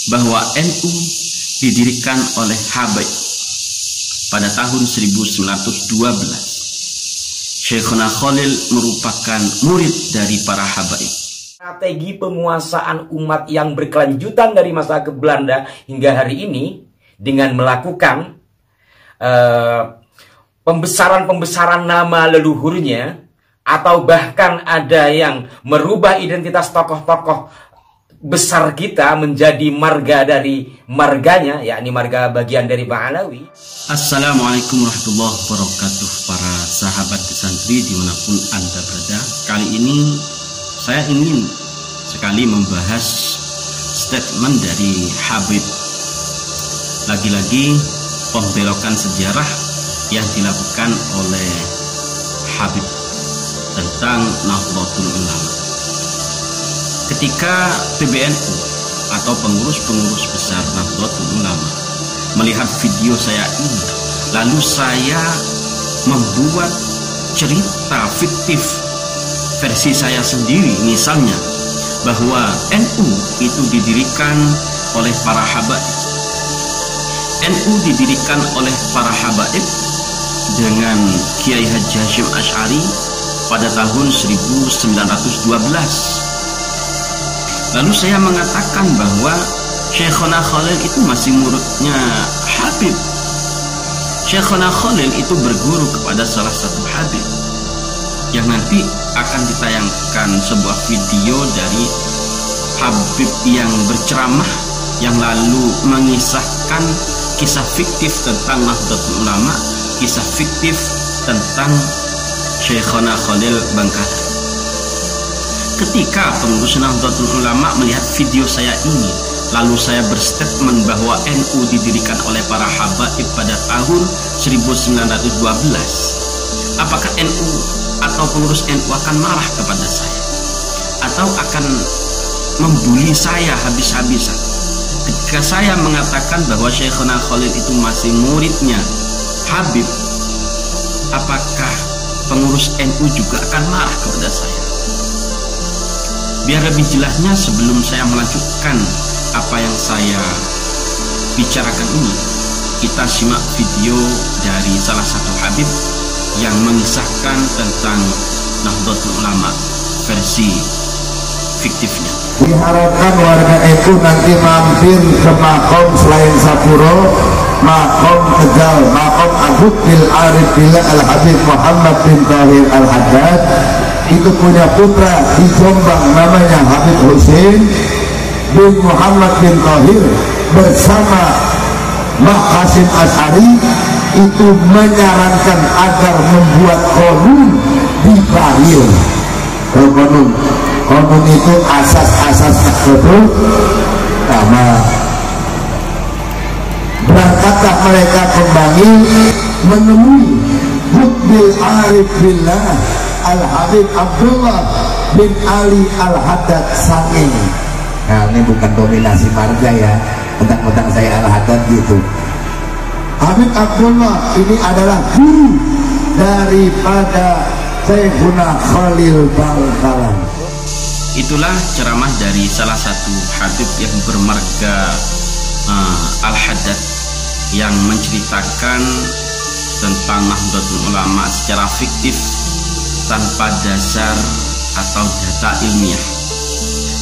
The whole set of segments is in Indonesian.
bahwa NU didirikan oleh Habaib pada tahun 1912. Syekhuna Khalil merupakan murid dari para Habaib. Strategi penguasaan umat yang berkelanjutan dari masa ke Belanda hingga hari ini dengan melakukan pembesaran nama leluhurnya, atau bahkan ada yang merubah identitas tokoh-tokoh besar kita menjadi marga dari marganya, yakni marga bagian dari Ba'alawi. Assalamualaikum warahmatullahi wabarakatuh, para sahabat santri dimanapun Anda berada. Kali ini saya ingin sekali membahas statement dari Habib. Lagi-lagi pembelokan sejarah yang dilakukan oleh Habib tentang Nahdlatul Ulama. Ketika PBNU atau pengurus-pengurus besar Nahdlatul Ulama melihat video saya ini, lalu saya membuat cerita fiktif versi saya sendiri, misalnya bahwa NU itu didirikan oleh para habaib. NU didirikan oleh para habaib dengan Kiai Haji Hashim Asy'ari pada tahun 1912. Lalu saya mengatakan bahwa Syekhuna Khalil itu masih muridnya Habib. Syekhuna Khalil itu berguru kepada salah satu Habib, yang nanti akan ditayangkan sebuah video dari Habib yang berceramah, yang lalu mengisahkan kisah fiktif tentang Nahdlatul Ulama, kisah fiktif tentang Syekhuna Khalil Bangkalan. Ketika pengurus Nahdlatul Ulama melihat video saya ini, lalu saya berstatement bahwa NU didirikan oleh para habaib pada tahun 1912, apakah NU atau pengurus NU akan marah kepada saya, atau akan membuli saya habis-habisan ketika saya mengatakan bahwa Syekhuna Khalil itu masih muridnya Habib? Apakah pengurus NU juga akan marah kepada saya? Biar lebih jelasnya, sebelum saya melanjutkan apa yang saya bicarakan ini, kita simak video dari salah satu Habib yang mengisahkan tentang Nahdlatul Ulama versi fiktifnya. Diharapkan warga NU nanti mampir ke makom selain Sapuro, makom Tegal, makom Abu Bil Arif Billah Al-Habib Muhammad bin Tahir Al-Haddad. Itu punya putra di Jombang namanya Habib Hussein bin Muhammad bin Tahir bersama Mbah Hashim Asy'ari itu menyarankan agar membuat konun di Bahir. Konun itu asas-asas Nahdlatul Ulama. Berangkatlah mereka kembali menemui Bil Arif Billah Al-Habib Abdullah bin Ali Al-Haddad Sangeng. Nah, ini bukan dominasi marga ya, tentang saya Al-Haddad gitu. Habib Abdullah ini adalah guru daripada Syekhuna Khalil Bangkalan. Itulah ceramah dari salah satu Habib yang bermarga Al-Haddad yang menceritakan tentang Nahdlatul Ulama secara fiktif tanpa dasar atau data ilmiah.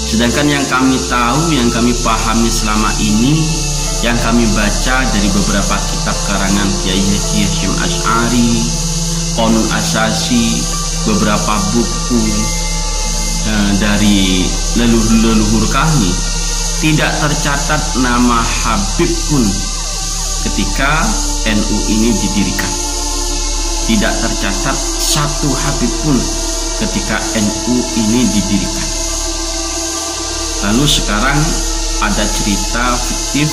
Sedangkan yang kami tahu, yang kami pahami selama ini, yang kami baca dari beberapa kitab karangan Kiai Haji Hashim Asy'ari, Qonun Asasi, beberapa buku dari leluhur kami, tidak tercatat nama Habib pun ketika NU ini didirikan. Tidak tercatat satu Habib pun ketika NU ini didirikan. Lalu sekarang ada cerita fiktif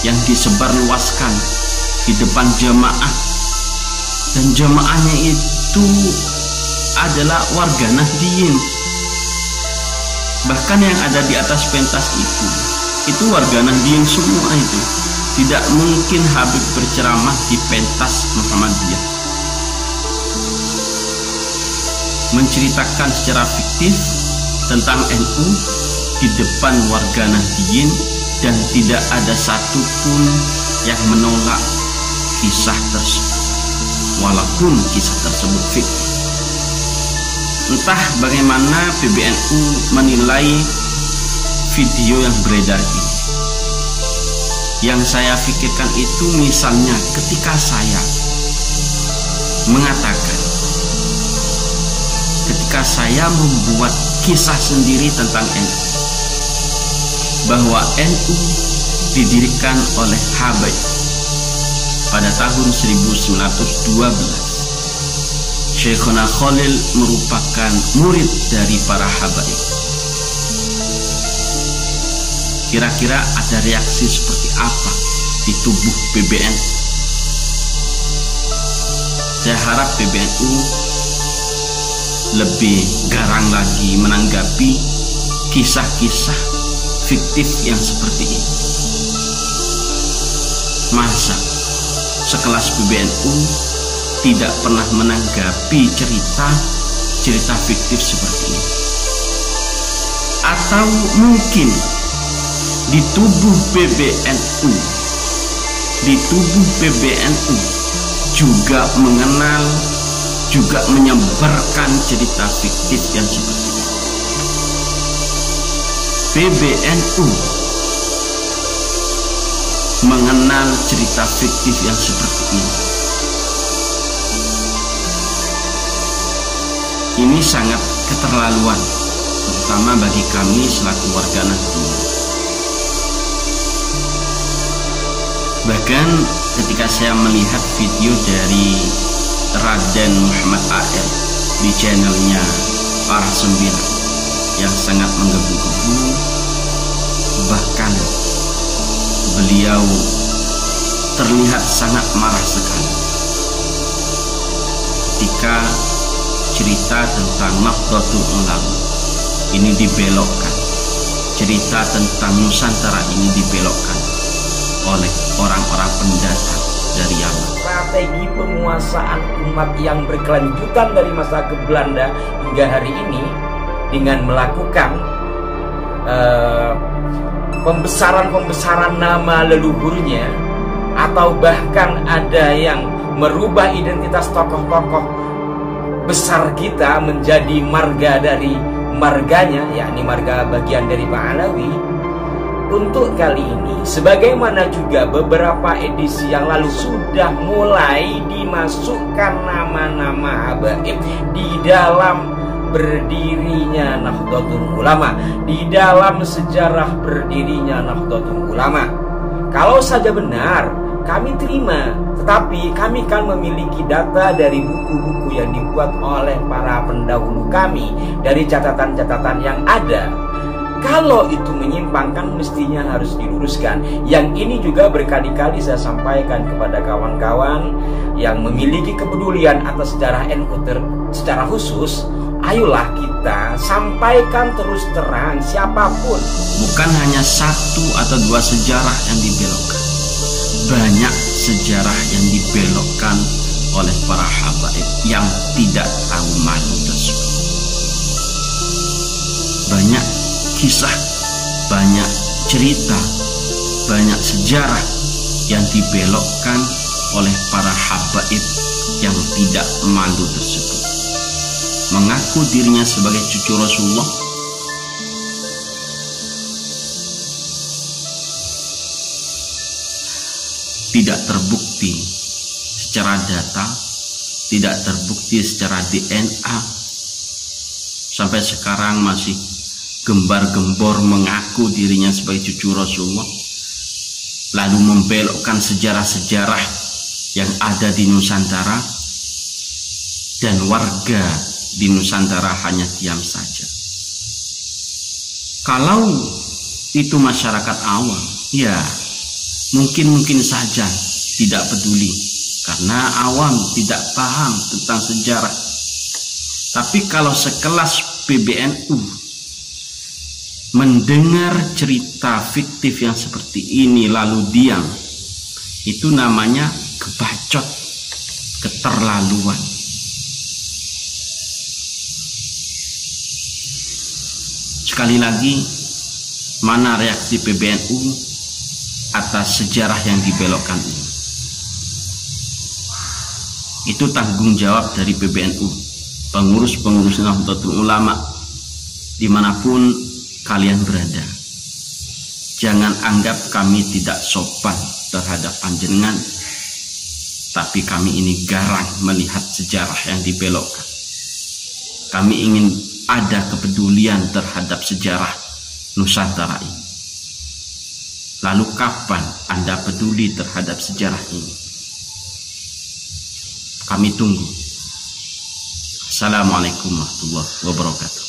yang disebarluaskan di depan jemaah, dan jemaahnya itu adalah warga Nahdliyin. Bahkan yang ada di atas pentas itu warga Nahdliyin semua itu. Tidak mungkin Habib berceramah di pentas Muhammadiyah. Menceritakan secara fiktif tentang NU di depan warga Nahdliyin dan tidak ada satupun yang menolak kisah tersebut, walaupun kisah tersebut fiktif. Entah bagaimana PBNU menilai video yang beredar ini. Yang saya pikirkan itu misalnya ketika saya mengatakan, ketika saya membuat kisah sendiri tentang NU, bahwa NU didirikan oleh Habaib pada tahun 1912. Syekhona Khalil merupakan murid dari para Habaib. Kira-kira ada reaksi seperti apa di tubuh PBNU? Saya harap PBNU lebih garang lagi menanggapi kisah-kisah fiktif yang seperti ini. Masa sekelas PBNU tidak pernah menanggapi cerita fiktif seperti ini? Atau mungkin di tubuh PBNU juga mengenal, juga menyebarkan cerita fiktif yang seperti ini. PBNU mengenal cerita fiktif yang seperti ini. Ini sangat keterlaluan, terutama bagi kami selaku warga Nahdliyin. Bahkan ketika saya melihat video dari Raden Muhammad AL di channelnya Para Sembilan yang sangat menggebu-gebu, bahkan beliau terlihat sangat marah sekali ketika cerita tentang Nahdlatul Ulama ini dibelokkan, cerita tentang Nusantara ini dibelokkan oleh orang-orang pendatang dari Yaman. Strategi penguasaan umat yang berkelanjutan dari masa ke Belanda hingga hari ini dengan melakukan pembesaran nama leluhurnya, atau bahkan ada yang merubah identitas tokoh-tokoh besar kita menjadi marga dari marganya, yakni marga bagian dari Pak Alawi. Untuk kali ini, sebagaimana juga beberapa edisi yang lalu, sudah mulai dimasukkan nama-nama habaib di dalam berdirinya Nahdlatul Ulama, di dalam sejarah berdirinya Nahdlatul Ulama. Kalau saja benar, kami terima, tetapi kami kan memiliki data dari buku-buku yang dibuat oleh para pendahulu kami, dari catatan-catatan yang ada. Kalau itu menyimpang, kan mestinya harus diluruskan. Yang ini juga berkali-kali saya sampaikan kepada kawan-kawan yang memiliki kepedulian atas sejarah NU secara khusus. Ayolah kita sampaikan terus terang siapapun. Bukan hanya satu atau dua sejarah yang dibelokkan, banyak sejarah yang dibelokkan oleh para habaib yang tidak tahu malu tersebut. Banyak kisah, banyak cerita, banyak sejarah yang dibelokkan oleh para habaib yang tidak malu tersebut. Mengaku dirinya sebagai cucu Rasulullah, tidak terbukti secara data, tidak terbukti secara DNA. Sampai sekarang masih gembar-gembor mengaku dirinya sebagai cucu Rasulullah, lalu membelokkan sejarah-sejarah yang ada di Nusantara, dan warga di Nusantara hanya diam saja. Kalau itu masyarakat awam, ya mungkin saja tidak peduli karena awam tidak paham tentang sejarah. Tapi kalau sekelas PBNU mendengar cerita fiktif yang seperti ini lalu diam, itu namanya kebacot, keterlaluan. Sekali lagi mana reaksi PBNU atas sejarah yang dibelokkan ini. Itu tanggung jawab dari PBNU, pengurus-pengurus Nahdlatul Ulama dimanapun kalian berada. Jangan anggap kami tidak sopan terhadap panjenengan, tapi kami ini garang melihat sejarah yang dibelokkan. Kami ingin ada kepedulian terhadap sejarah Nusantara ini. Lalu kapan Anda peduli terhadap sejarah ini? Kami tunggu. Assalamualaikum warahmatullahi wabarakatuh.